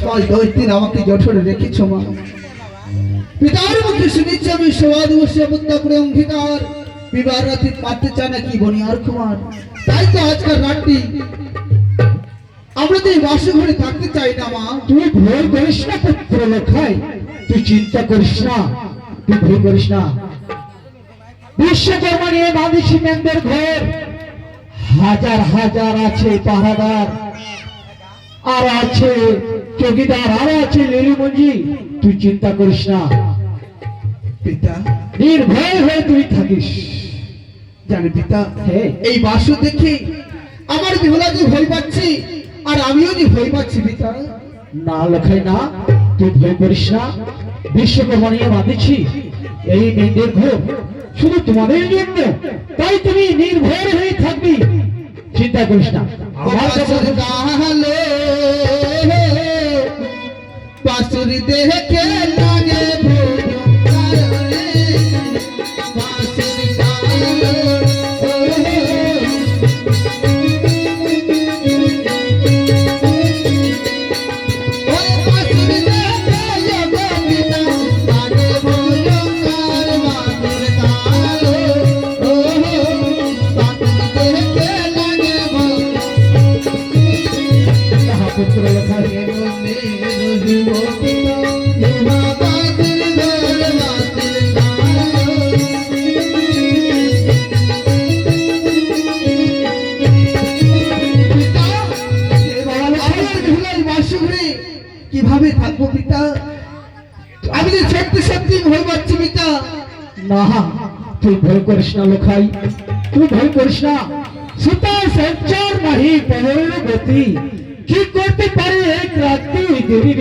মাস 10 দিন আমাকে জঠরে রেখেছ মা। পিতার মুখে শুনেছি আমি সভা দিবসে প্রত্যা করে অঙ্গীকার বিবাহ রাতে পারতে চায় না কি বনি আর কুমার। তাই তো আজকাল রাতটি আমরা তো এই বাসঘরে থাকতে চাই না মা। তুই ভয় করিস না পুত্র লক্ষাই, তুই চিন্তা করিস না, তুই ভয় করিস না। বিশ্বকর্মা নিয়ে বাঁধিছি মেয়েদের ঘর, হাজার হাজার আছে পাহারাদার, আর আছে চৌকিদার, আর আছে লিলিমঞ্জি। তুই চিন্তা করিস না পিতা, নির্ভয় হয়ে তুই থাকিস। জানি পিতা, হ্যাঁ, এই বাসু দেখে আমার বিহলা যে ভয় পাচ্ছি আর আমিও যে ভয় পাচ্ছি পিতা। না লক্ষাই না, তুই ভয় করিস না। বিশ্বকর্মা নিয়ে বাঁধিছি এই মেয়েদের ঘর শুধু তোমাদের জন্য, তাই তুমি নির্ভয় হয়ে থাকবি, চিন্তা করিস না। আমার বাসুর গালে বাসুর দেখে লাগে কিভাবে থাকবো পিতা? আমি যে সত্যি সত্যি ভয় পাচ্ছি পিতা। না, তুই ভয় করিস না লখাই, তুই ভয় করিস না। সীতা সঞ্চার নাহি পহরের গতি, কি করতে পারে এক রাত্রি দেরি